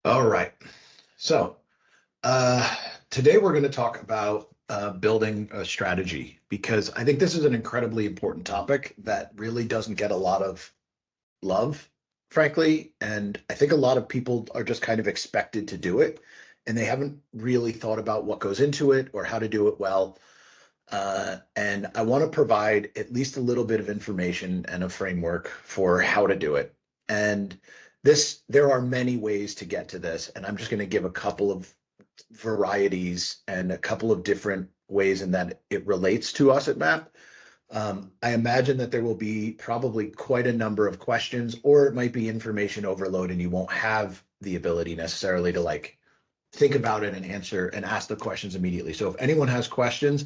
All right. So today we're going to talk about building a strategy because I think this is an incredibly important topic that really doesn't get a lot of love, frankly. And I think a lot of people are just kind of expected to do it, and they haven't really thought about what goes into it or how to do it well. And I want to provide at least a little bit of information and a framework for how to do it. And there are many ways to get to this, and I'm just going to give a couple of varieties and a couple of different ways in that it relates to us at MAP. I imagine that there will be probably quite a number of questions, or it might be information overload, and you won't have the ability necessarily to think about it and answer and ask the questions immediately. So if anyone has questions,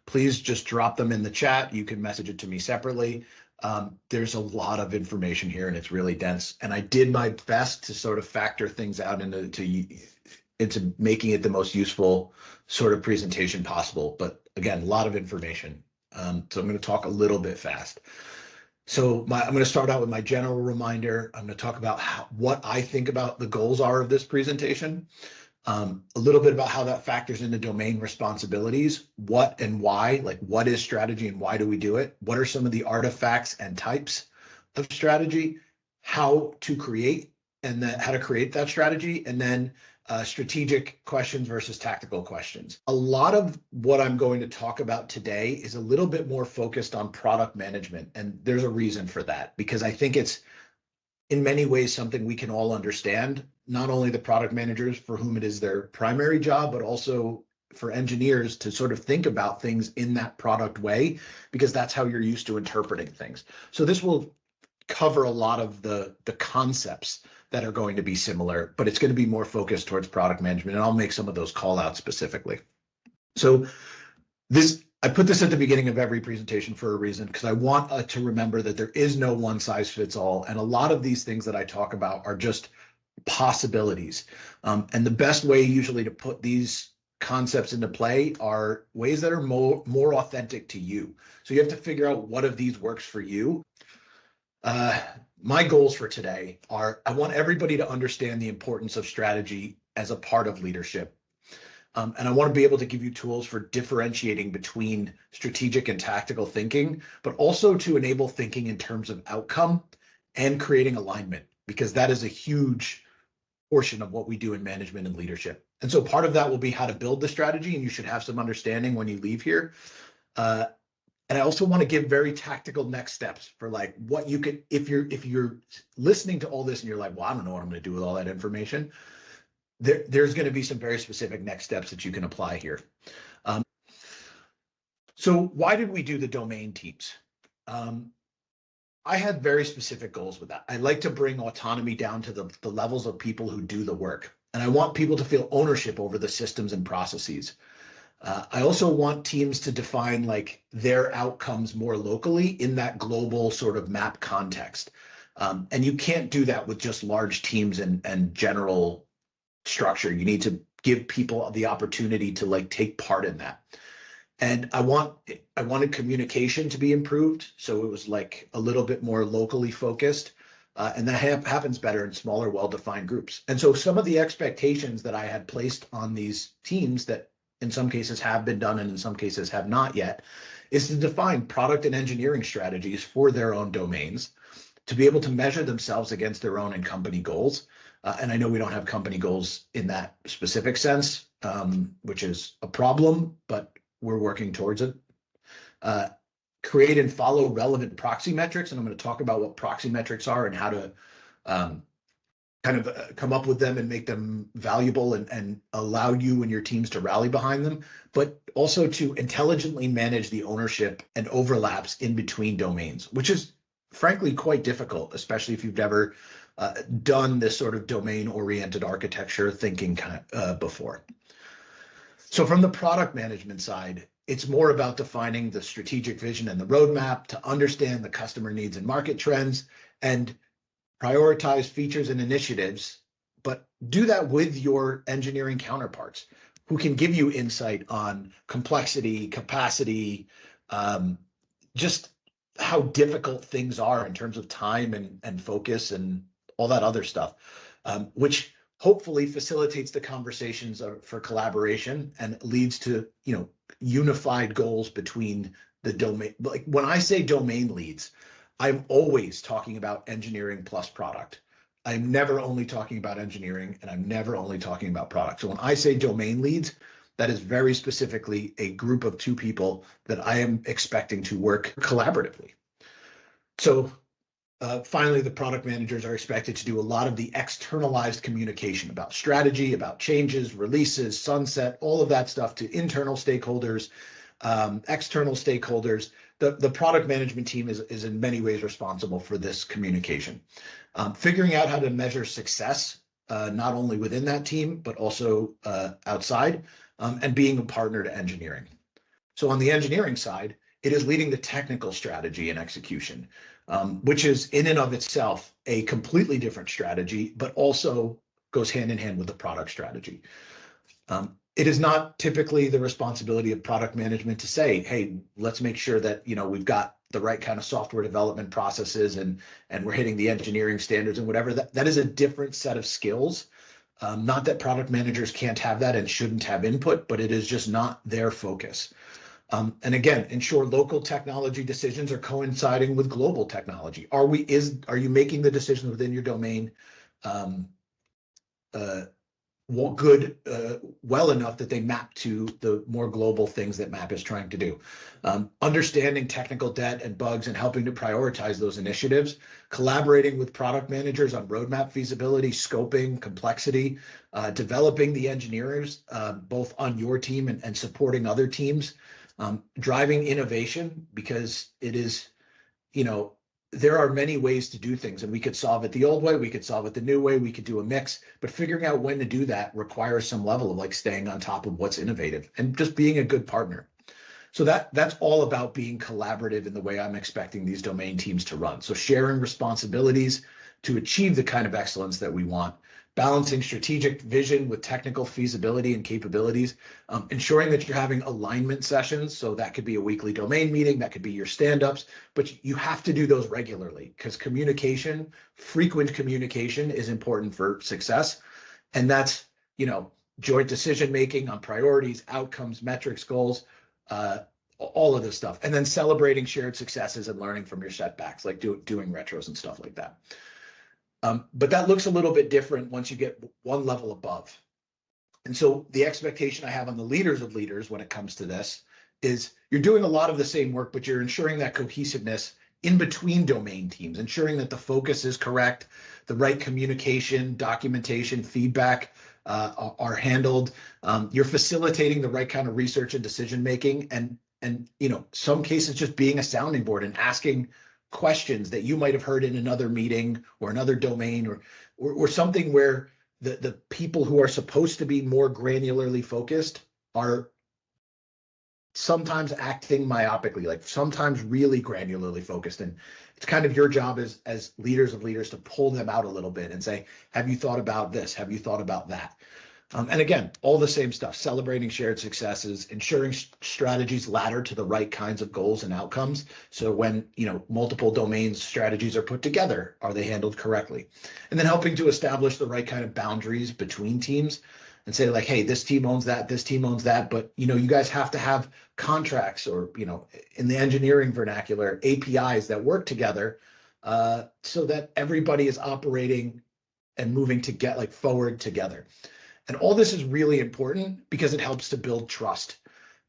please just drop them in the chat. You can message it to me separately. There's a lot of information here and it's really dense. And I did my best to sort of factor things out into making it the most useful sort of presentation possible. But again, a lot of information. So I'm going to talk a little bit fast. So I'm going to start out with my general reminder. I'm going to talk about what I think about the goals are of this presentation. A little bit about how that factors into domain responsibilities, what and why, like what is strategy and why do we do it? What are some of the artifacts and types of strategy, how to create and then how to create that strategy, and then strategic questions versus tactical questions. A lot of what I'm going to talk about today is a little bit more focused on product management. And there's a reason for that, because I think it's in many ways something we can all understand, not only the product managers for whom it is their primary job, but also for engineers to sort of think about things in that product way, because that's how you're used to interpreting things. So this will cover a lot of the concepts that are going to be similar, but it's going to be more focused towards product management, and I'll make some of those call outs specifically. So I put this at the beginning of every presentation for a reason, because I want to remember that there is no one size fits all. And a lot of these things that I talk about are just possibilities. And the best way usually to put these concepts into play are ways that are more authentic to you. So you have to figure out what of these works for you. My goals for today are, I want everybody to understand the importance of strategy as a part of leadership. And I want to be able to give you tools for differentiating between strategic and tactical thinking, but also to enable thinking in terms of outcome and creating alignment, because that is a huge portion of what we do in management and leadership. And so part of that will be how to build the strategy, and you should have some understanding when you leave here. And I also want to give very tactical next steps for what you could, if you're listening to all this and you're like, well, I don't know what I'm going to do with all that information. There's going to be some very specific next steps that you can apply here. So why did we do the domain teams? I had very specific goals with that. I like to bring autonomy down to the levels of people who do the work. And I want people to feel ownership over the systems and processes. I also want teams to define their outcomes more locally in that global sort of map context. And you can't do that with just large teams and general structure. You need to give people the opportunity to take part in that. And I wanted communication to be improved, so it was a little bit more locally focused, and that happens better in smaller, well-defined groups. And so some of the expectations that I had placed on these teams that in some cases have been done and in some cases have not yet is to define product and engineering strategies for their own domains, to be able to measure themselves against their own and company goals. And I know we don't have company goals in that specific sense, which is a problem, but we're working towards it. Create and follow relevant proxy metrics. And I'm going to talk about what proxy metrics are and how to come up with them and make them valuable and allow you and your teams to rally behind them, but also to intelligently manage the ownership and overlaps in between domains, which is frankly quite difficult, especially if you've never done this sort of domain-oriented architecture thinking before. So from the product management side, it's more about defining the strategic vision and the roadmap to understand the customer needs and market trends and prioritize features and initiatives, but do that with your engineering counterparts who can give you insight on complexity, capacity, just how difficult things are in terms of time and focus and all that other stuff, which hopefully facilitates the conversations for collaboration and leads to, unified goals between the domain. Like when I say domain leads, I'm always talking about engineering plus product. I'm never only talking about engineering, and I'm never only talking about product. So when I say domain leads, that is very specifically a group of 2 people that I am expecting to work collaboratively. So finally, the product managers are expected to do a lot of the externalized communication about strategy, about changes, releases, sunset, all of that stuff to internal stakeholders, external stakeholders. The product management team is in many ways responsible for this communication. Figuring out how to measure success, not only within that team, but also outside, and being a partner to engineering. So on the engineering side, it is leading the technical strategy and execution, which is in and of itself a completely different strategy, but also goes hand in hand with the product strategy. It is not typically the responsibility of product management to say, hey, let's make sure that we've got the right kind of software development processes and we're hitting the engineering standards and whatever. That is a different set of skills. Not that product managers can't have that and shouldn't have input, but it is just not their focus. And again, ensure local technology decisions are coinciding with global technology. Are you making the decisions within your domain well enough that they map to the more global things that MAP is trying to do? Understanding technical debt and bugs and helping to prioritize those initiatives, collaborating with product managers on roadmap feasibility, scoping, complexity, developing the engineers, both on your team and supporting other teams, driving innovation, because it is, there are many ways to do things, and we could solve it the old way, we could solve it the new way, we could do a mix, but figuring out when to do that requires some level of staying on top of what's innovative and just being a good partner. So that's all about being collaborative in the way I'm expecting these domain teams to run. So sharing responsibilities to achieve the kind of excellence that we want, balancing strategic vision with technical feasibility and capabilities, ensuring that you're having alignment sessions. So that could be a weekly domain meeting, that could be your stand-ups, but you have to do those regularly because frequent communication is important for success. And that's, joint decision-making on priorities, outcomes, metrics, goals, all of this stuff. And then celebrating shared successes and learning from your setbacks, like doing retros and stuff like that. But that looks a little bit different once you get one level above. And so the expectation I have on the leaders of leaders when it comes to this is you're doing a lot of the same work, but you're ensuring that cohesiveness in between domain teams, ensuring that the focus is correct, the right communication, documentation, feedback are handled. You're facilitating the right kind of research and decision making, and some cases just being a sounding board and asking questions that you might have heard in another meeting or another domain or something where the people who are supposed to be more granularly focused are sometimes acting myopically, like sometimes really granularly focused. And it's kind of your job as leaders of leaders to pull them out a little bit and say, have you thought about this? Have you thought about that? And again, all the same stuff, celebrating shared successes, ensuring strategies ladder to the right kinds of goals and outcomes. So when, multiple domains strategies are put together, are they handled correctly? And then helping to establish the right kind of boundaries between teams and say like, hey, this team owns that, this team owns that, but, you guys have to have contracts or, in the engineering vernacular, APIs that work together so that everybody is operating and moving to get forward together. And all this is really important because it helps to build trust.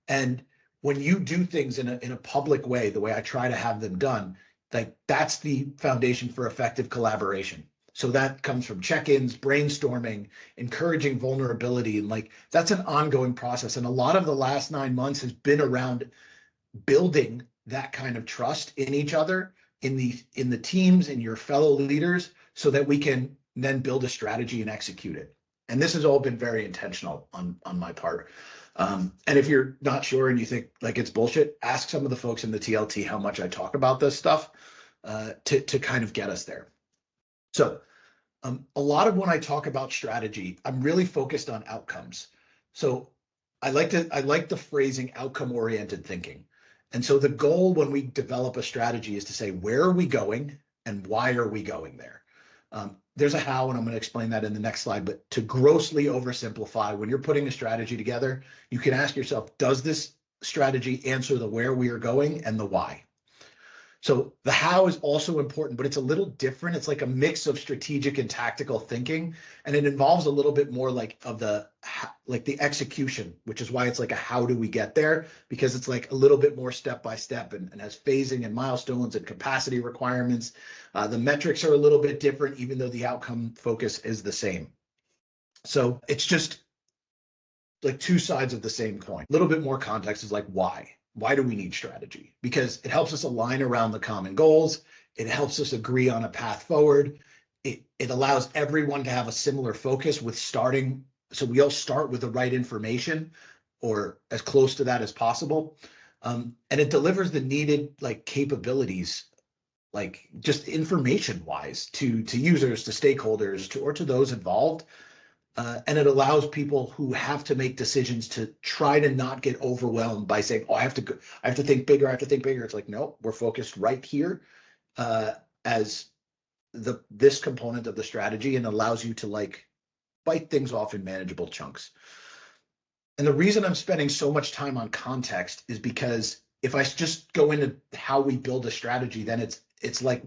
And when you do things in a public way, the way I try to have them done, that's the foundation for effective collaboration. So that comes from check-ins, brainstorming, encouraging vulnerability, and that's an ongoing process. And a lot of the last 9 months has been around building that kind of trust in each other, in the teams, in your fellow leaders, so that we can then build a strategy and execute it. And this has all been very intentional on my part. And if you're not sure and you think it's bullshit, ask some of the folks in the TLT how much I talk about this stuff to kind of get us there. So a lot of when I talk about strategy, I'm really focused on outcomes. So I like the phrasing outcome-oriented thinking. And so the goal when we develop a strategy is to say, where are we going and why are we going there? There's a how, and I'm going to explain that in the next slide, but to grossly oversimplify, when you're putting a strategy together, you can ask yourself, does this strategy answer the where we are going and the why? So the how is also important, but it's a little different. It's like a mix of strategic and tactical thinking, and it involves a little bit more like the execution, which is why it's like a how do we get there, because it's like a little bit more step by step and has phasing and milestones and capacity requirements. The metrics are a little bit different, even though the outcome focus is the same. So it's just like two sides of the same coin. A little bit more context is like why. Why do we need strategy? Because it helps us align around the common goals. It helps us agree on a path forward. It allows everyone to have a similar focus with starting. So we all start with the right information or as close to that as possible. And it delivers the needed like capabilities, like just information wise to users, to stakeholders, or to those involved. And it allows people who have to make decisions to try to not get overwhelmed by saying, "Oh, I have to think bigger. I have to think bigger." It's like, no, we're focused right here as this component of the strategy, and allows you to like bite things off in manageable chunks. And the reason I'm spending so much time on context is because if I just go into how we build a strategy, then it's like,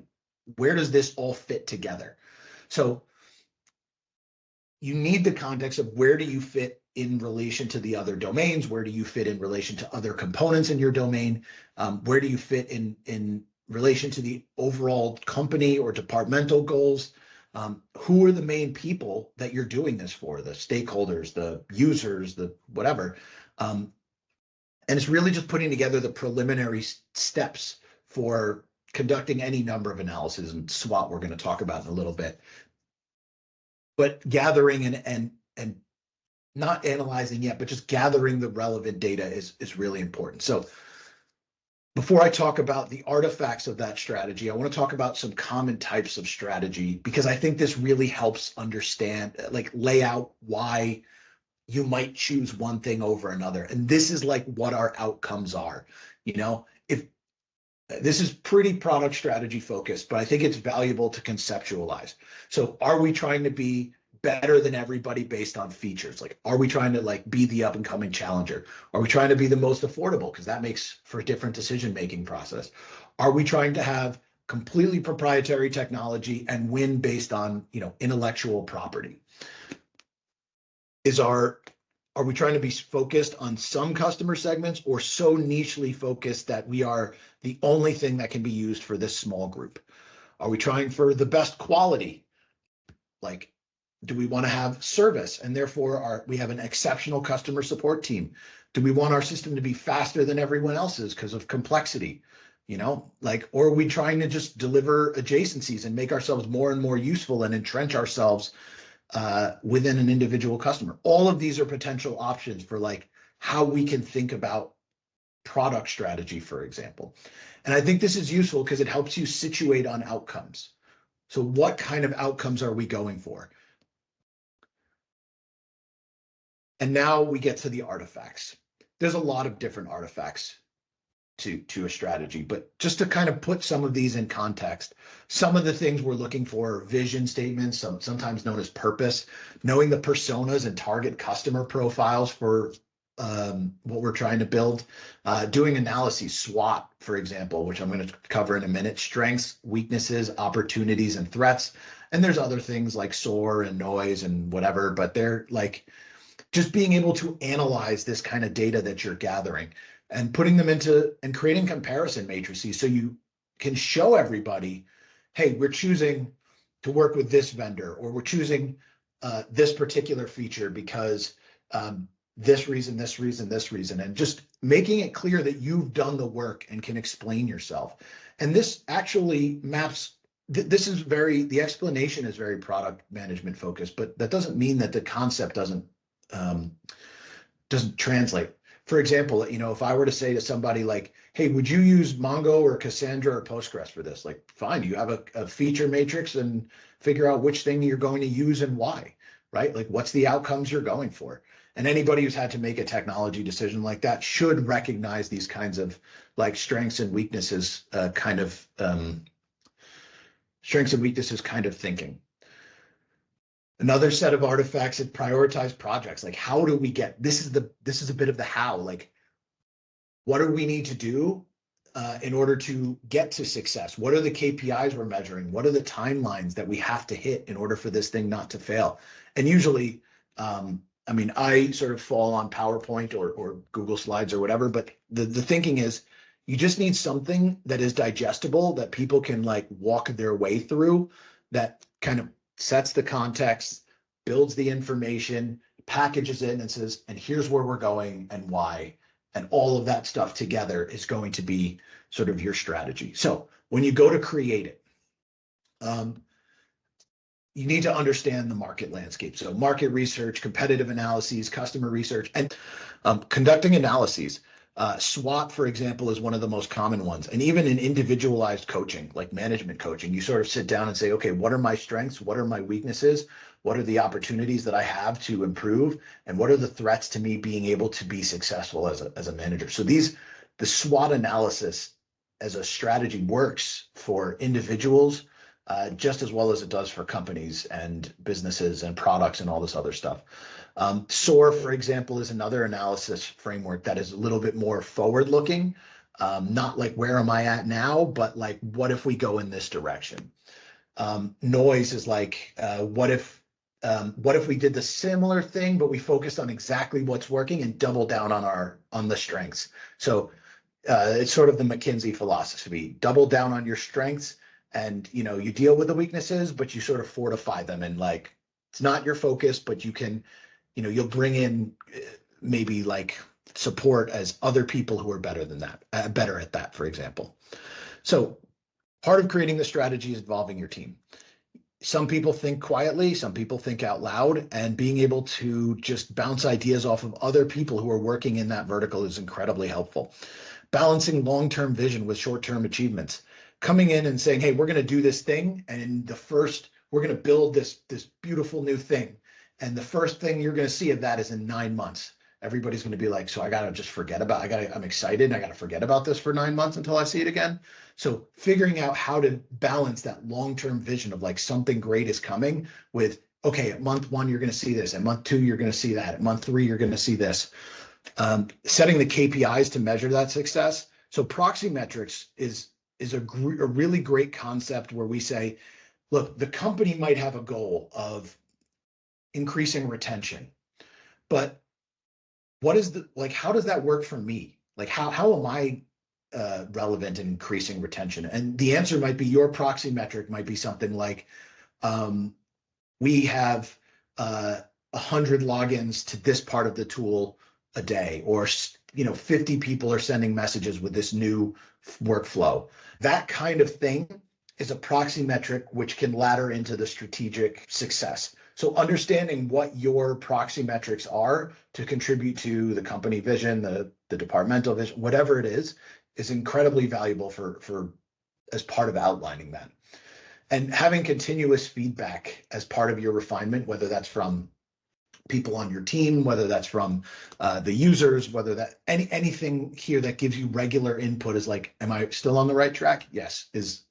where does this all fit together? So you need the context of where do you fit in relation to the other domains? Where do you fit in relation to other components in your domain? Where do you fit in relation to the overall company or departmental goals? Who are the main people that you're doing this for? The stakeholders, the users, the whatever. And it's really just putting together the preliminary steps for conducting any number of analyses, and SWOT we're going to talk about in a little bit. But gathering and not analyzing yet, but just gathering the relevant data is really important. So before I talk about the artifacts of that strategy, I want to talk about some common types of strategy, because I think this really helps understand, like lay out why you might choose one thing over another. And this is like what our outcomes are. You know, if this is pretty product strategy focused, but I think it's valuable to conceptualize. So are we trying to be better than everybody based on features? Like, are we trying to like be the up and coming challenger? Are we trying to be the most affordable? Because that makes for a different decision-making process. Are we trying to have completely proprietary technology and win based on, you know, intellectual property? Are we trying to be focused on some customer segments, or so nichely focused that we are the only thing that can be used for this small group? Are we trying for the best quality? Like, do we want to have service and therefore we have an exceptional customer support team? Do we want our system to be faster than everyone else's because of complexity? You know, like, or are we trying to just deliver adjacencies and make ourselves more and more useful and entrench ourselves within an individual customer? All of these are potential options for like how we can think about product strategy, for example. And I think this is useful because it helps you situate on outcomes. So what kind of outcomes are we going for? And now we get to the artifacts. There's a lot of different artifacts to a strategy, but just to kind of put some of these in context, some of the things we're looking for are vision statements, sometimes known as purpose, knowing the personas and target customer profiles for what we're trying to build, doing analyses, SWOT, for example, which I'm going to cover in a minute, strengths, weaknesses, opportunities, and threats. And there's other things like SOAR and noise and whatever, but they're like just being able to analyze this kind of data that you're gathering and putting them into and creating comparison matrices so you can show everybody, hey, we're choosing to work with this vendor, or we're choosing this particular feature because this reason, and just making it clear that you've done the work and can explain yourself. And this actually maps, the explanation is very product management focused, but that doesn't mean that the concept doesn't translate. For example, you know, if I were to say to somebody like, hey, would you use Mongo or Cassandra or Postgres for this? Like, fine, you have a feature matrix and figure out which thing you're going to use and why, right? Like, what's the outcomes you're going for? And anybody who's had to make a technology decision like that should recognize these kinds of like strengths and weaknesses kind of thinking. Another set of artifacts that prioritize projects. Like, how do we get, this is a bit of the how, like, what do we need to do in order to get to success? What are the KPIs we're measuring? What are the timelines that we have to hit in order for this thing not to fail? And usually, I mean, I sort of fall on PowerPoint or Google Slides or whatever, but the thinking is you just need something that is digestible, that people can like walk their way through, that kind of sets the context, builds the information, packages it, and says, and here's where we're going and why. And all of that stuff together is going to be sort of your strategy. So when you go to create it, you need to understand the market landscape. So market research, competitive analyses, customer research, and conducting analyses. SWOT, for example, is one of the most common ones. And even in individualized coaching, like management coaching, you sort of sit down and say, okay, what are my strengths? What are my weaknesses? What are the opportunities that I have to improve? And what are the threats to me being able to be successful as a manager? So the SWOT analysis as a strategy works for individuals just as well as it does for companies and businesses and products and all this other stuff. SOAR, for example, is another analysis framework that is a little bit more forward-looking, not like where am I at now, but like what if we go in this direction? Noise is like what if we did the similar thing, but we focused on exactly what's working and double down on the strengths. So it's sort of the McKinsey philosophy: double down on your strengths, and you deal with the weaknesses, but you sort of fortify them, and like it's not your focus, but you can. You'll bring in maybe like support as other people who are better than that, better at that, for example. So part of creating the strategy is involving your team. Some people think quietly, some people think out loud, and being able to just bounce ideas off of other people who are working in that vertical is incredibly helpful. Balancing long-term vision with short-term achievements. Coming in and saying, hey, we're going to do this thing, and we're going to build this beautiful new thing. And the first thing you're going to see of that is in 9 months. Everybody's going to be like, so I got to just I'm excited. And I got to forget about this for 9 months until I see it again. So figuring out how to balance that long-term vision of like something great is coming with, okay, at month 1, you're going to see this. At month 2, you're going to see that. At month 3, you're going to see this. Setting the KPIs to measure that success. So proxy metrics is a really great concept where we say, look, the company might have a goal of increasing retention, but how does that work for me? Like how am I relevant in increasing retention? And the answer might be your proxy metric might be something like we have 100 logins to this part of the tool a day, or 50 people are sending messages with this new workflow. That kind of thing is a proxy metric which can ladder into the strategic success. So understanding what your proxy metrics are to contribute to the company vision, the departmental vision, whatever it is incredibly valuable for as part of outlining that. And having continuous feedback as part of your refinement, whether that's from people on your team, whether that's from the users, whether that anything here that gives you regular input is like, am I still on the right track? Yes, is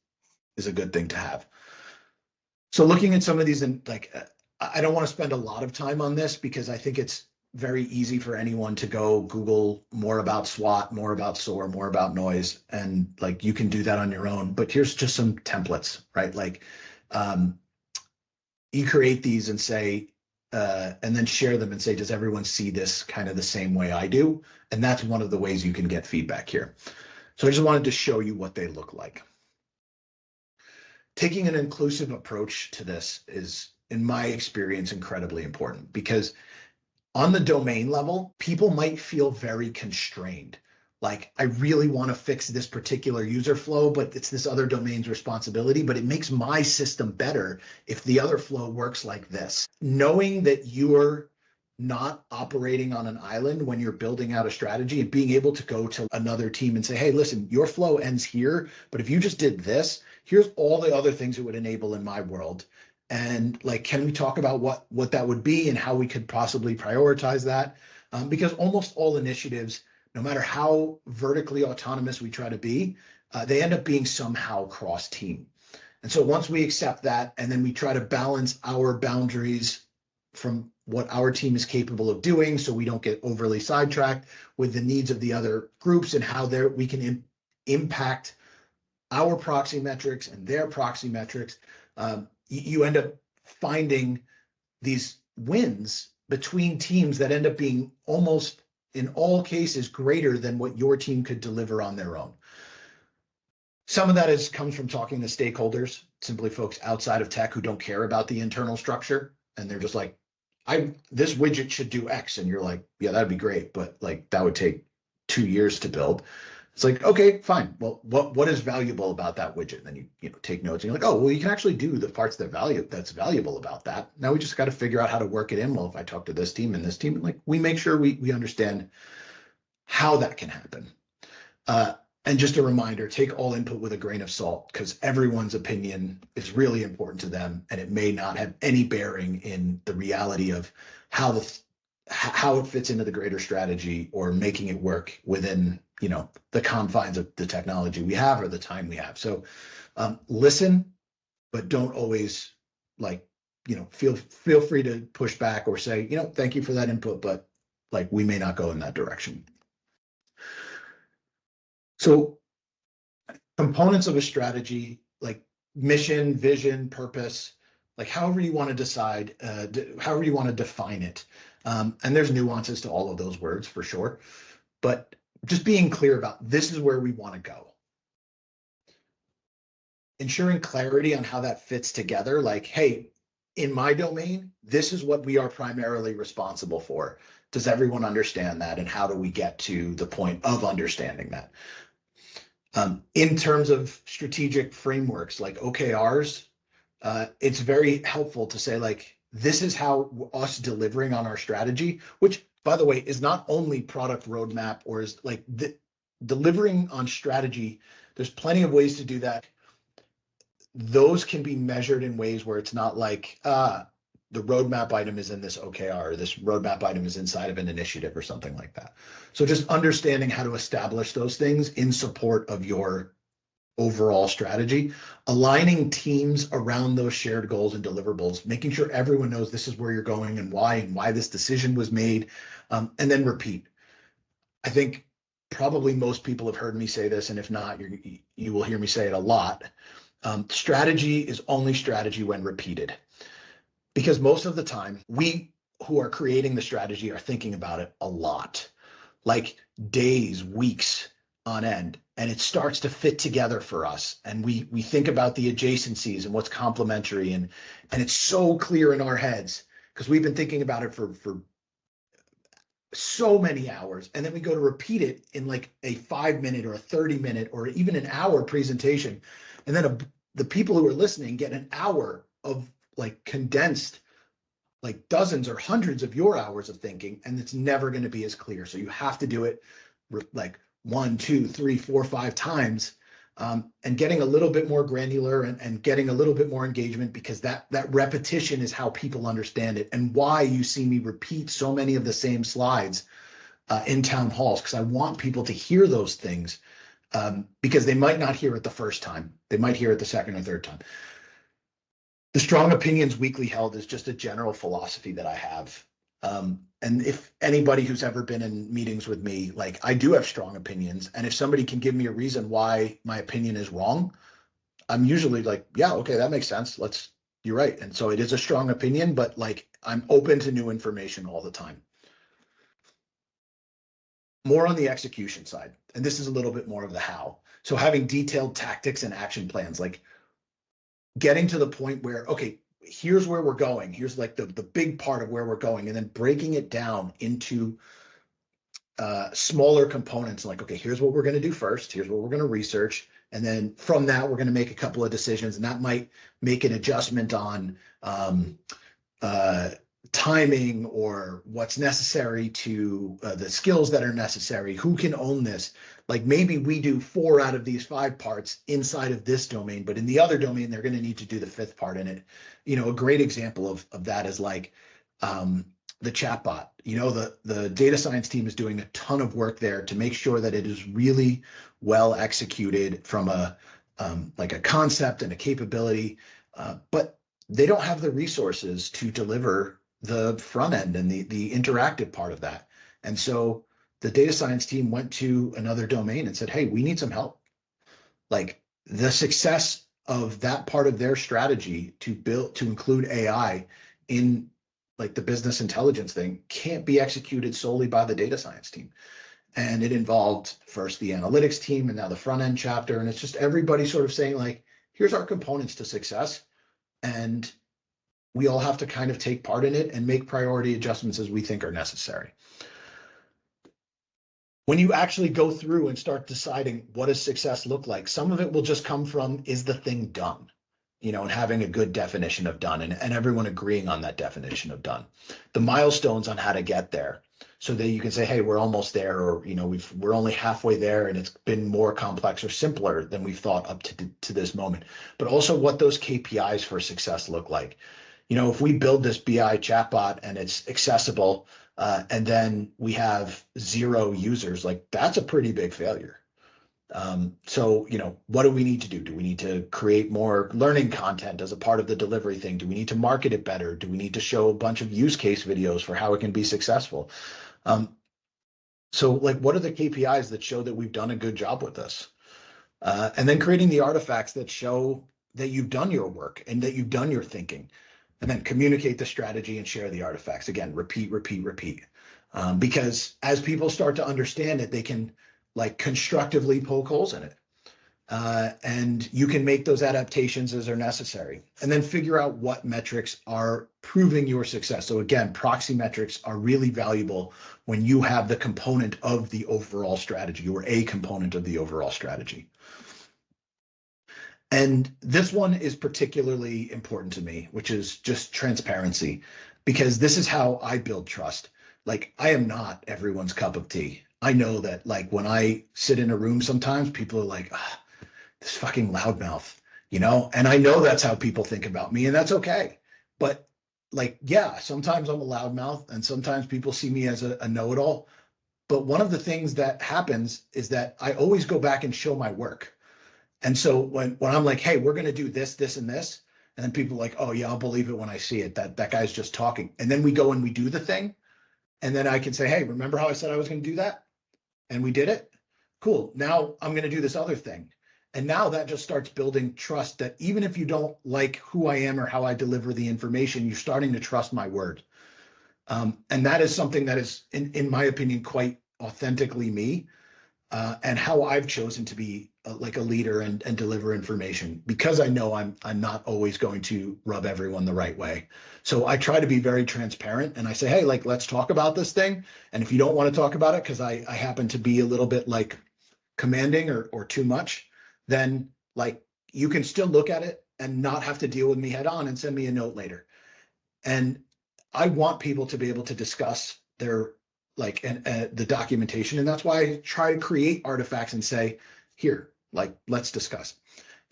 a good thing to have. So looking at some of these, and like, I don't want to spend a lot of time on this because I think it's very easy for anyone to go Google more about SWOT, more about SOAR, more about noise, and like you can do that on your own. But here's just some templates, right? Like you create these and say, and then share them and say, does everyone see this kind of the same way I do? And that's one of the ways you can get feedback here. So I just wanted to show you what they look like. Taking an inclusive approach to this is, in my experience, incredibly important, because on the domain level, people might feel very constrained. Like, I really want to fix this particular user flow, but it's this other domain's responsibility, but it makes my system better if the other flow works like this. Knowing that you're not operating on an island when you're building out a strategy, and being able to go to another team and say, hey, listen, your flow ends here, but if you just did this, here's all the other things it would enable in my world. And like, can we talk about what that would be and how we could possibly prioritize that? Because almost all initiatives, no matter how vertically autonomous we try to be, they end up being somehow cross-team. And so once we accept that, and then we try to balance our boundaries from what our team is capable of doing, so we don't get overly sidetracked with the needs of the other groups and how we can impact our proxy metrics and their proxy metrics, you end up finding these wins between teams that end up being almost in all cases greater than what your team could deliver on their own. Some of that comes from talking to stakeholders, simply folks outside of tech who don't care about the internal structure, and they're just like, this widget should do X, and you're like, yeah, that'd be great, but like that would take 2 years to build. It's like, okay, fine. Well, what is valuable about that widget? And then you take notes, and you're like, oh, well, you can actually do the parts that's valuable about that. Now we just got to figure out how to work it in. Well, if I talk to this team and this team, like we make sure we understand how that can happen. And just a reminder, take all input with a grain of salt, because everyone's opinion is really important to them, and it may not have any bearing in the reality of how it fits into the greater strategy or making it work within the confines of the technology we have or the time we have. So listen, but don't always feel free to push back or say, thank you for that input, but like we may not go in that direction. So components of a strategy, like mission, vision, purpose, like however you want to decide, however you want to define it. And there's nuances to all of those words for sure, but just being clear about this is where we want to go. Ensuring clarity on how that fits together, like, hey, in my domain, this is what we are primarily responsible for. Does everyone understand that? And how do we get to the point of understanding that? In terms of strategic frameworks like OKRs, it's very helpful to say, like, this is how us delivering on our strategy, which, by the way, is not only product roadmap or is like delivering on strategy. There's plenty of ways to do that. Those can be measured in ways where it's not like, the roadmap item is in this OKR, or this roadmap item is inside of an initiative or something like that. So just understanding how to establish those things in support of your overall strategy, aligning teams around those shared goals and deliverables, making sure everyone knows this is where you're going and why this decision was made, and then repeat. I think probably most people have heard me say this, and if not, you will hear me say it a lot. Strategy is only strategy when repeated. Because most of the time, we who are creating the strategy are thinking about it a lot, like days, weeks on end, and it starts to fit together for us. And we think about the adjacencies and what's complementary, and it's so clear in our heads because we've been thinking about it for so many hours. And then we go to repeat it in like a 5-minute or a 30-minute or even an hour presentation. And then the people who are listening get an hour of like condensed, like dozens or hundreds of your hours of thinking, and it's never going to be as clear. So you have to do it like 1, 2, 3, 4, 5 times, and getting a little bit more granular and getting a little bit more engagement, because that repetition is how people understand it, and why you see me repeat so many of the same slides in town halls, because I want people to hear those things, because they might not hear it the first time. They might hear it the second or third time. The strong opinions weekly held is just a general philosophy that I have. And if anybody who's ever been in meetings with me, like, I do have strong opinions. And if somebody can give me a reason why my opinion is wrong, I'm usually like, yeah, okay, that makes sense. You're right. And so it is a strong opinion, but like, I'm open to new information all the time. More on the execution side. And this is a little bit more of the how. So having detailed tactics and action plans, like getting to the point where, okay, here's where we're going. Here's like the big part of where we're going, and then breaking it down into smaller components. Like, okay, here's what we're going to do first. Here's what we're going to research. And then from that, we're going to make a couple of decisions, and that might make an adjustment on timing or what's necessary to the skills that are necessary. Who can own this? Like, maybe we do 4 out of these 5 parts inside of this domain, but in the other domain, they're going to need to do the 5th part in it. A great example of that is like the chatbot. The data science team is doing a ton of work there to make sure that it is really well executed from a like a concept and a capability, but they don't have the resources to deliver the front end and the interactive part of that. And so the data science team went to another domain and said, hey, we need some help. Like the success of that part of their strategy to include AI in like the business intelligence thing can't be executed solely by the data science team. And it involved first the analytics team and now the front end chapter. And it's just everybody sort of saying like, here's our components to success. And we all have to kind of take part in it and make priority adjustments as we think are necessary. When you actually go through and start deciding what does success look like, some of it will just come from, is the thing done? And having a good definition of done and everyone agreeing on that definition of done. The milestones on how to get there so that you can say, hey, we're almost there, or, we're only halfway there and it's been more complex or simpler than we've thought up to this moment. But also what those KPIs for success look like. If we build this BI chatbot and it's accessible, and then we have 0 users, like that's a pretty big failure. So, what do we need to do? Do we need to create more learning content as a part of the delivery thing? Do we need to market it better? Do we need to show a bunch of use case videos for how it can be successful? So like, what are the KPIs that show that we've done a good job with this? And then creating the artifacts that show that you've done your work and that you've done your thinking, and then communicate the strategy and share the artifacts. Again, repeat. Because as people start to understand it, they can like constructively poke holes in it. And you can make those adaptations as are necessary. And then figure out what metrics are proving your success. So again, proxy metrics are really valuable when you have the component of the overall strategy or a component of the overall strategy. And this one is particularly important to me, which is just transparency, because this is how I build trust. Like, I am not everyone's cup of tea. I know that, like, when I sit in a room, sometimes people are like, this fucking loudmouth, and I know that's how people think about me, and that's okay. But like, yeah, sometimes I'm a loudmouth and sometimes people see me as a know-it-all. But one of the things that happens is that I always go back and show my work. And so when I'm like, hey, we're going to do this, this, and this, and then people are like, oh yeah, I'll believe it when I see it, that guy's just talking. And then we go and we do the thing. And then I can say, hey, remember how I said I was going to do that? And we did it. Cool. Now I'm going to do this other thing. And now that just starts building trust that even if you don't like who I am or how I deliver the information, you're starting to trust my word. And that is something that is, in my opinion, quite authentically me. And how I've chosen to be like a leader and deliver information, because I know I'm not always going to rub everyone the right way. So I try to be very transparent and I say, hey, like, let's talk about this thing. And if you don't want to talk about it, because I happen to be a little bit like commanding or too much, then like you can still look at it and not have to deal with me head on and send me a note later. And I want people to be able to discuss their the documentation. And that's why I try to create artifacts and say, here, like, let's discuss.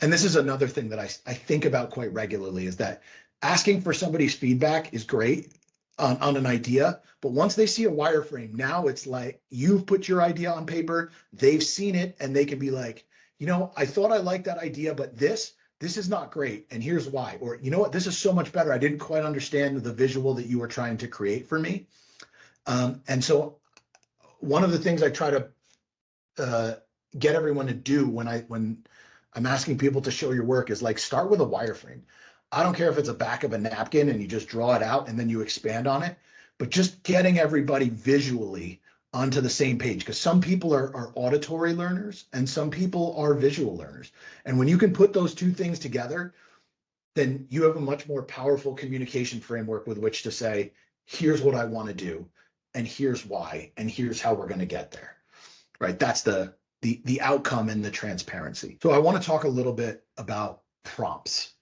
And this is another thing that I think about quite regularly, is that asking for somebody's feedback is great on an idea, but once they see a wireframe, now it's like you've put your idea on paper, they've seen it, and they can be like, I thought I liked that idea, but this is not great, and here's why. Or, you know what, this is so much better. I didn't quite understand the visual that you were trying to create for me. And so one of the things I try to get everyone to do when I'm asking people to show your work is like, start with a wireframe. I don't care if it's a back of a napkin and you just draw it out and then you expand on it, but just getting everybody visually onto the same page, because some people are auditory learners and some people are visual learners. And when you can put those two things together, then you have a much more powerful communication framework with which to say, here's what I want to do, and here's why, and here's how we're going to get there, right? That's the outcome and the transparency. So I want to talk a little bit about prompts.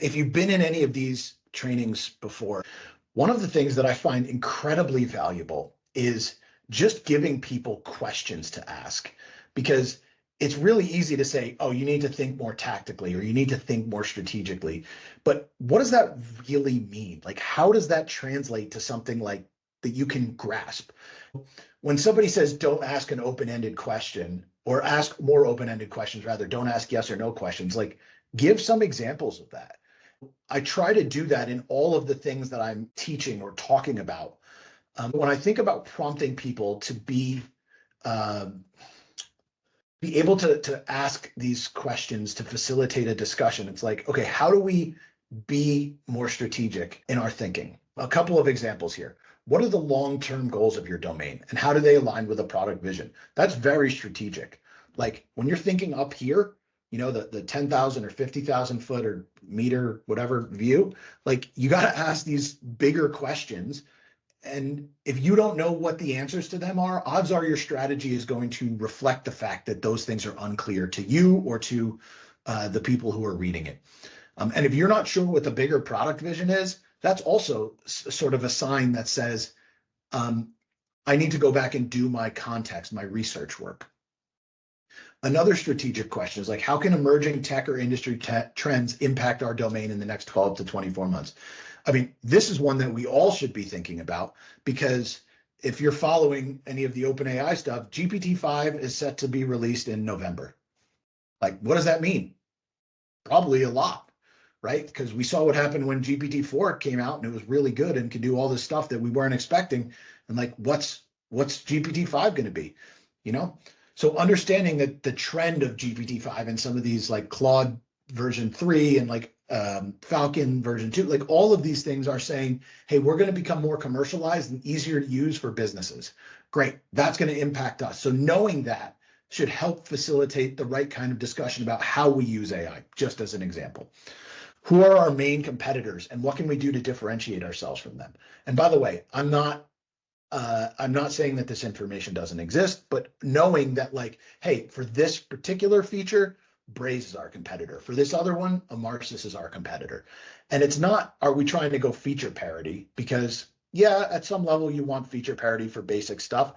If you've been in any of these trainings before, one of the things that I find incredibly valuable is just giving people questions to ask, because it's really easy to say, oh, you need to think more tactically, or you need to think more strategically. But what does that really mean? Like, how does that translate to something like that you can grasp? When somebody says, don't ask an open-ended question, or ask more open-ended questions rather. Don't ask yes or no questions. Like, give some examples of that. I try to do that in all of the things that I'm teaching or talking about. When I think about prompting people to be able to ask these questions to facilitate a discussion, it's like, okay, how do we be more strategic in our thinking? A couple of examples here. What are the long-term goals of your domain and how do they align with a product vision? That's very strategic. Like when you're thinking up here, you know, the 10,000 or 50,000 foot or meter, whatever view, like you got to ask these bigger questions. And if you don't know what the answers to them are, odds are your strategy is going to reflect the fact that those things are unclear to you or to the people who are reading it. And if you're not sure what the bigger product vision is, that's also sort of a sign that says, I need to go back and do my context, my research work. Another strategic question is like, how can emerging tech or industry trends impact our domain in the next 12 to 24 months? I mean, this is one that we all should be thinking about, because if you're following any of the OpenAI stuff, GPT-5 is set to be released in November. Like, what does that mean? Probably a lot, right? Because we saw what happened when GPT-4 came out and it was really good and could do all this stuff that we weren't expecting. And like, what's GPT-5 going to be, you know? So understanding that the trend of GPT-5 and some of these like Claude version 3 and like Falcon version 2, like all of these things are saying, hey, we're going to become more commercialized and easier to use for businesses. Great, that's going to impact us. So knowing that should help facilitate the right kind of discussion about how we use AI, just as an example. Who are our main competitors and what can we do to differentiate ourselves from them? And by the way, I'm not saying that this information doesn't exist, but knowing that like, hey, for this particular feature, Braze is our competitor. For this other one, Amarsis is our competitor. And it's not, are we trying to go feature parity? Because yeah, at some level you want feature parity for basic stuff,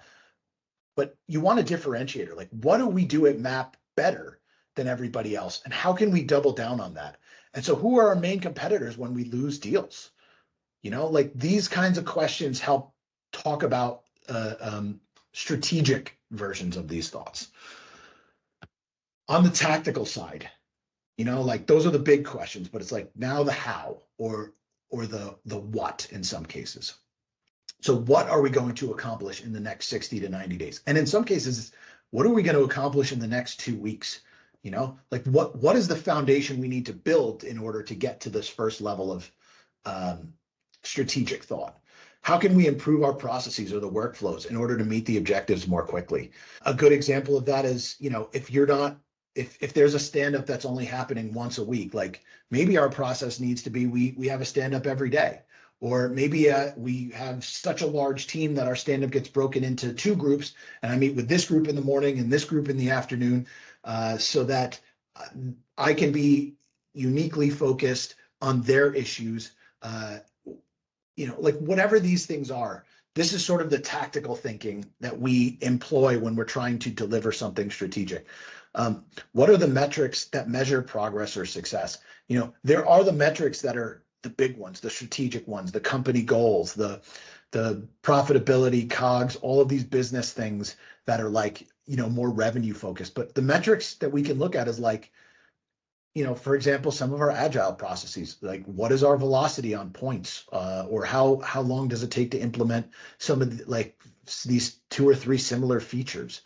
but you want a differentiator. Like, what do we do at MAP better than everybody else? And how can we double down on that? And so who are our main competitors when we lose deals? You know, like these kinds of questions help talk about strategic versions of these thoughts. On the tactical side, you know, like those are the big questions, but it's like now the how or the what in some cases. So what are we going to accomplish in the next 60 to 90 days? And in some cases, what are we going to accomplish in the next 2 weeks? You know, like what is the foundation we need to build in order to get to this first level of strategic thought? How can we improve our processes or the workflows in order to meet the objectives more quickly? A good example of that is, you know, if there's a stand-up that's only happening once a week, like maybe our process needs to be we have a stand-up every day. Or maybe we have such a large team that our stand-up gets broken into 2 groups, and I meet with this group in the morning and this group in the afternoon, so that I can be uniquely focused on their issues. You know, like whatever these things are, this is sort of the tactical thinking that we employ when we're trying to deliver something strategic. What are the metrics that measure progress or success? You know, there are the metrics that are the big ones, the strategic ones, the company goals, the profitability, COGS, all of these business things that are like, you know, more revenue focused. But the metrics that we can look at is like, you know, for example, some of our agile processes, like what is our velocity on points, or how long does it take to implement some of these 2 or 3 similar features?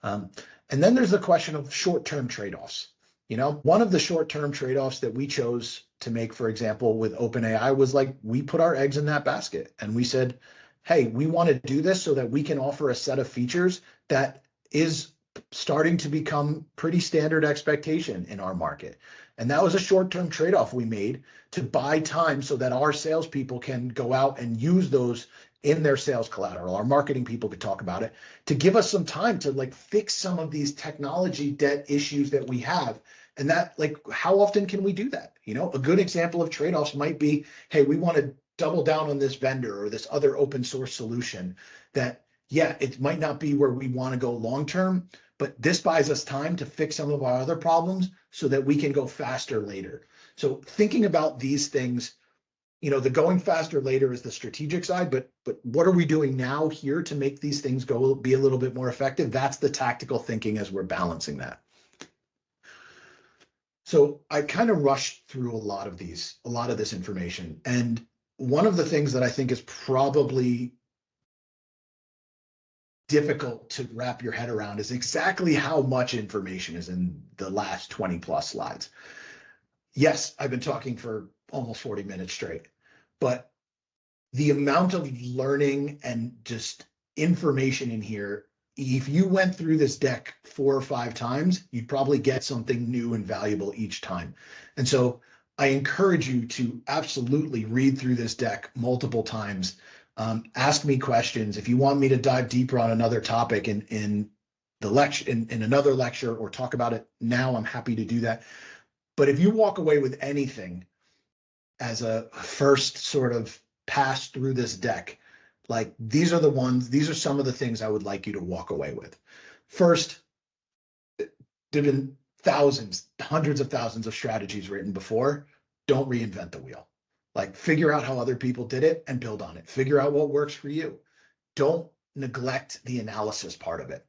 And then there's the question of short-term trade-offs. You know, one of the short-term trade-offs that we chose to make, for example, with OpenAI was like, we put our eggs in that basket and we said, hey, we want to do this so that we can offer a set of features that is starting to become pretty standard expectation in our market. And that was a short-term trade-off we made to buy time so that our salespeople can go out and use those in their sales collateral. Our marketing people could talk about it to give us some time to like fix some of these technology debt issues that we have. And that, like, how often can we do that? You know, a good example of trade-offs might be, hey, we want to double down on this vendor or this other open source solution that, yeah, it might not be where we want to go long-term, but this buys us time to fix some of our other problems so that we can go faster later. So thinking about these things, the going faster later is the strategic side, but what are we doing now here to make these things be a little bit more effective? That's the tactical thinking as we're balancing that. So I kind of rushed through a lot of this information. And one of the things that I think is probably difficult to wrap your head around is exactly how much information is in the last 20 plus slides. Yes, I've been talking for almost 40 minutes straight, but the amount of learning and just information in here, if you went through this deck 4 or 5 times, you'd probably get something new and valuable each time. And so I encourage you to absolutely read through this deck multiple times. Ask me questions. If you want me to dive deeper on another topic in the lecture, in another lecture, or talk about it now, I'm happy to do that. But if you walk away with anything as a first sort of pass through this deck, like these are some of the things I would like you to walk away with. First, there've been thousands, hundreds of thousands of strategies written before. Don't reinvent the wheel. Like, figure out how other people did it and build on it. Figure out what works for you. Don't neglect the analysis part of it.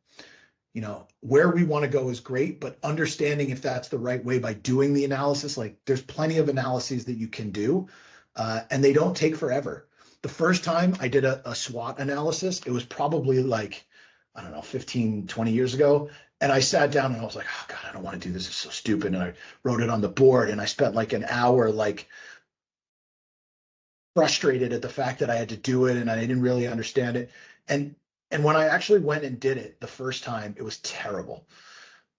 Where we want to go is great, but understanding if that's the right way by doing the analysis, like there's plenty of analyses that you can do, and they don't take forever. The first time I did a SWOT analysis, it was probably like, I don't know, 15, 20 years ago. And I sat down and I was like, oh God, I don't want to do this. It's so stupid. And I wrote it on the board and I spent like an hour, like frustrated at the fact that I had to do it and I didn't really understand it. And when I actually went and did it the first time, it was terrible.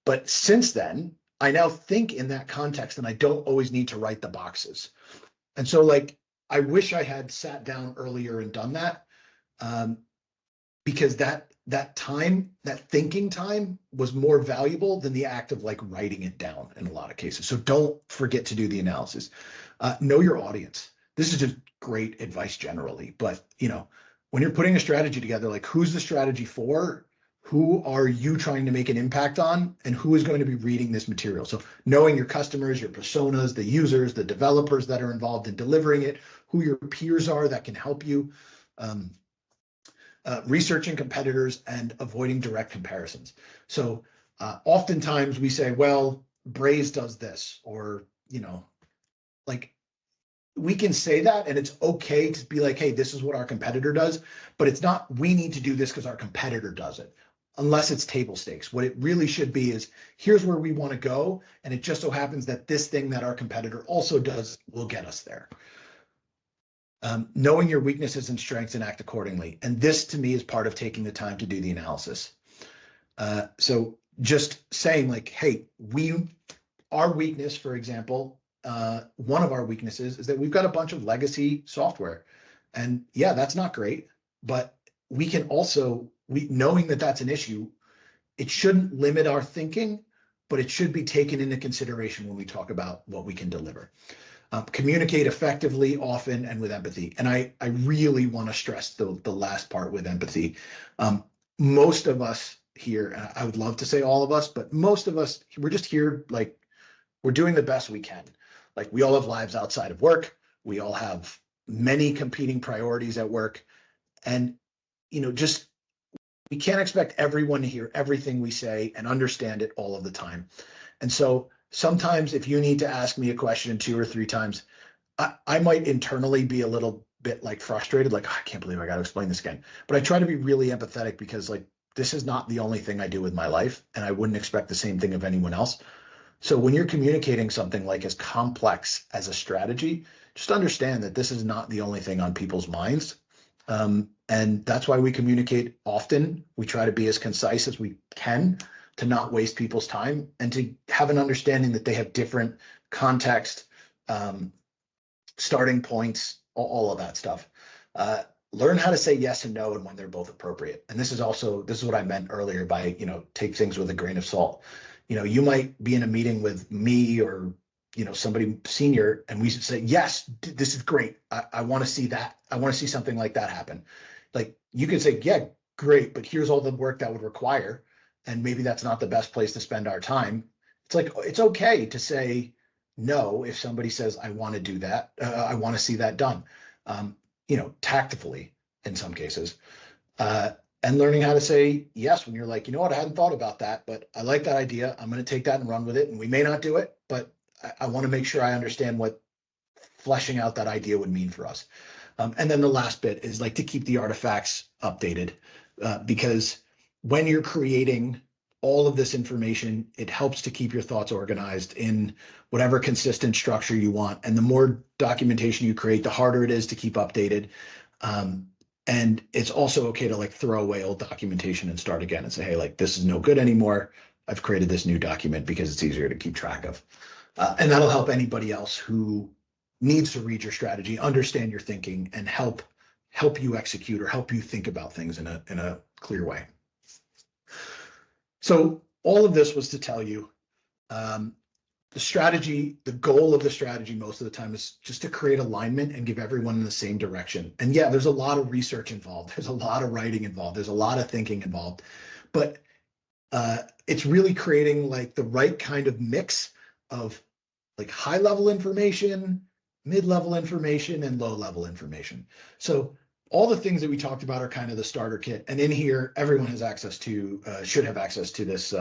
But since then, I now think in that context and I don't always need to write the boxes. And so like, I wish I had sat down earlier and done that, because that time, that thinking time was more valuable than the act of like writing it down in a lot of cases. So don't forget to do the analysis. Know your audience. This is just great advice generally, but when you're putting a strategy together, like who's the strategy for? Who are you trying to make an impact on? And who is going to be reading this material? So knowing your customers, your personas, the users, the developers that are involved in delivering it, who your peers are that can help you, researching competitors and avoiding direct comparisons. So oftentimes we say, well, Braze does this, or, like, we can say that and it's okay to be like, hey, this is what our competitor does, but it's not, we need to do this because our competitor does it, unless it's table stakes. What it really should be is, here's where we want to go, and it just so happens that this thing that our competitor also does will get us there. Knowing your weaknesses and strengths and act accordingly. And this to me is part of taking the time to do the analysis. So just saying like, hey, our weakness, for example, one of our weaknesses is that we've got a bunch of legacy software, and yeah, that's not great, but we can also, knowing that that's an issue, it shouldn't limit our thinking, but it should be taken into consideration when we talk about what we can deliver. Communicate effectively, often, and with empathy. And I really want to stress the last part with empathy. Most of us here, and I would love to say all of us, but most of us, we're just here, like, we're doing the best we can. Like, we all have lives outside of work. We all have many competing priorities at work. And, just, we can't expect everyone to hear everything we say and understand it all of the time. And so sometimes if you need to ask me a question 2 or 3 times, I might internally be a little bit like frustrated, like, oh, I can't believe I got to explain this again. But I try to be really empathetic, because like, this is not the only thing I do with my life, and I wouldn't expect the same thing of anyone else. So when you're communicating something like as complex as a strategy, just understand that this is not the only thing on people's minds. And that's why we communicate often. We try to be as concise as we can to not waste people's time, and to have an understanding that they have different context, starting points, all of that stuff. Learn how to say yes and no, and when they're both appropriate. And this is what I meant earlier by, take things with a grain of salt. You might be in a meeting with me or, somebody senior, and we should say, yes, this is great. I want to see that. I want to see something like that happen. Like, you can say, yeah, great, but here's all the work that would require. And maybe that's not the best place to spend our time. It's like, it's okay to say, no if somebody says, I want to do that, I want to see that done, tactfully in some cases. Uh, and learning how to say yes when you're like, you know what, I hadn't thought about that, but I like that idea. I'm going to take that and run with it. And we may not do it, but I want to make sure I understand what fleshing out that idea would mean for us. And then the last bit is like to keep the artifacts updated, because when you're creating all of this information, it helps to keep your thoughts organized in whatever consistent structure you want. And the more documentation you create, the harder it is to keep updated. And it's also okay to like throw away old documentation and start again and say, hey, like this is no good anymore. I've created this new document because it's easier to keep track of. And that'll help anybody else who needs to read your strategy, understand your thinking, and help you execute or help you think about things in a clear way. So all of this was to tell you the strategy, the goal of the strategy most of the time is just to create alignment and give everyone in the same direction. And yeah, there's a lot of research involved. There's a lot of writing involved. There's a lot of thinking involved. But it's really creating like the right kind of mix of like high level information, mid-level information, and low-level information. So all the things that we talked about are kind of the starter kit. And in here, everyone has access to, should have access to this,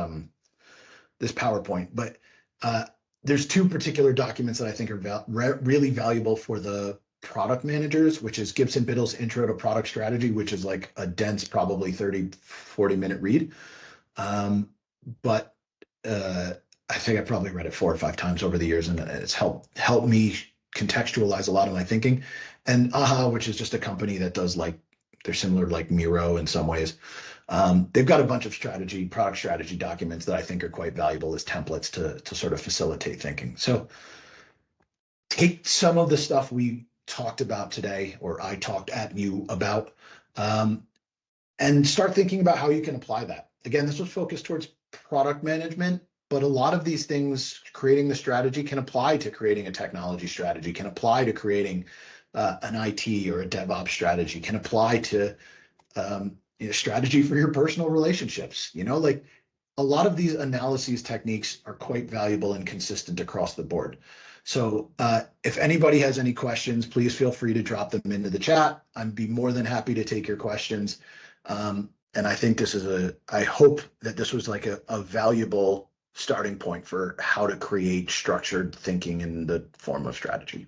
this PowerPoint. But there's two particular documents that I think are really valuable for the product managers, which is Gibson Biddle's Intro to Product Strategy, which is like a dense, probably 30, 40-minute read. But I think I probably read it 4 or 5 times over the years, and it's helped me contextualize a lot of my thinking. And AHA, which is just a company that does like, they're similar to like Miro in some ways. They've got a bunch of product strategy documents that I think are quite valuable as templates to sort of facilitate thinking. So take some of the stuff we talked about today, or I talked at you about, and start thinking about how you can apply that. Again, this was focused towards product management, but a lot of these things, creating the strategy can apply to creating a technology strategy, can apply to creating an IT or a DevOps strategy, can apply to strategy for your personal relationships. Like a lot of these analyses techniques are quite valuable and consistent across the board. So if anybody has any questions, please feel free to drop them into the chat. I'd be more than happy to take your questions. And I think I hope that this was like a valuable starting point for how to create structured thinking in the form of strategy.